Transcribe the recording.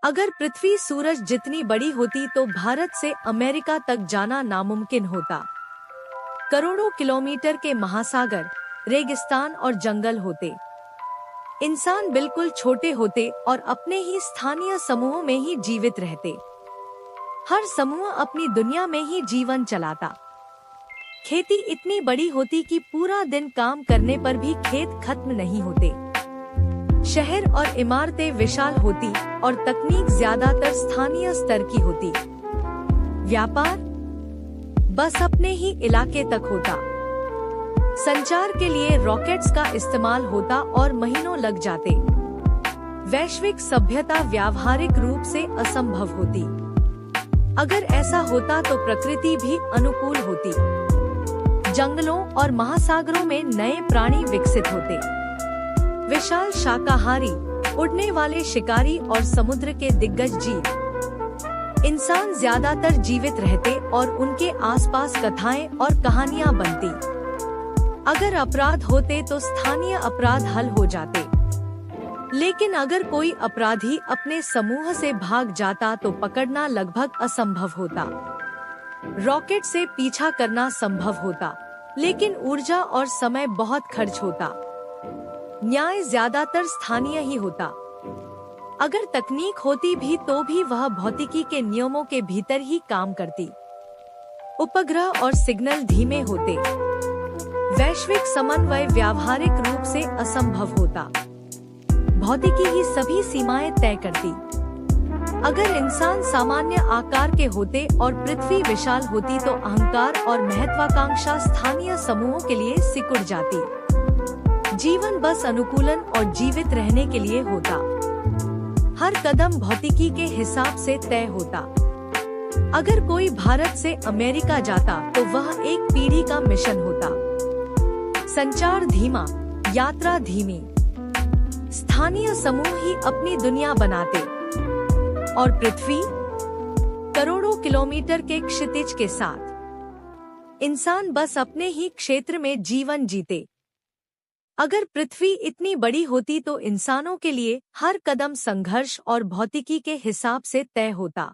अगर पृथ्वी सूरज जितनी बड़ी होती तो भारत से अमेरिका तक जाना नामुमकिन होता। करोड़ों किलोमीटर के महासागर, रेगिस्तान और जंगल होते। इंसान बिल्कुल छोटे होते और अपने ही स्थानीय समूहों में ही जीवित रहते। हर समूह अपनी दुनिया में ही जीवन चलाता। खेती इतनी बड़ी होती कि पूरा दिन काम करने पर भी खेत खत्म नहीं होते। शहर और इमारतें विशाल होती और तकनीक ज्यादातर स्थानीय स्तर की होती। व्यापार बस अपने ही इलाके तक होता। संचार के लिए रॉकेट्स का इस्तेमाल होता और महीनों लग जाते। वैश्विक सभ्यता व्यावहारिक रूप से असंभव होती। अगर ऐसा होता तो प्रकृति भी अनुकूल होती। जंगलों और महासागरों में नए प्राणी विकसित होते। विशाल शाकाहारी, उड़ने वाले शिकारी और समुद्र के दिग्गज जीव। इंसान ज्यादातर जीवित रहते और उनके आसपास कथाएं और कहानियां बनती। अगर अपराध होते तो स्थानीय अपराध हल हो जाते। लेकिन अगर कोई अपराधी अपने समूह से भाग जाता तो पकड़ना लगभग असंभव होता। रॉकेट से पीछा करना संभव होता, लेकिन ऊर्जा और समय बहुत खर्च होता। न्याय ज्यादातर स्थानीय ही होता। अगर तकनीक होती भी तो भी वह भौतिकी के नियमों के भीतर ही काम करती। उपग्रह और सिग्नल धीमे होते। वैश्विक समन्वय व्यावहारिक रूप से असंभव होता। भौतिकी ही सभी सीमाएं तय करती। अगर इंसान सामान्य आकार के होते और पृथ्वी विशाल होती तो अहंकार और महत्वाकांक्षा स्थानीय समूहों के लिए सिकुड़ जाती। जीवन बस अनुकूलन और जीवित रहने के लिए होता। हर कदम भौतिकी के हिसाब से तय होता। अगर कोई भारत से अमेरिका जाता तो वह एक पीढ़ी का मिशन होता। संचार धीमा, यात्रा धीमी। स्थानीय समूह ही अपनी दुनिया बनाते और पृथ्वी करोड़ों किलोमीटर के क्षितिज के साथ। इंसान बस अपने ही क्षेत्र में जीवन जीते। अगर पृथ्वी इतनी बड़ी होती तो इंसानों के लिए हर कदम संघर्ष और भौतिकी के हिसाब से तय होता।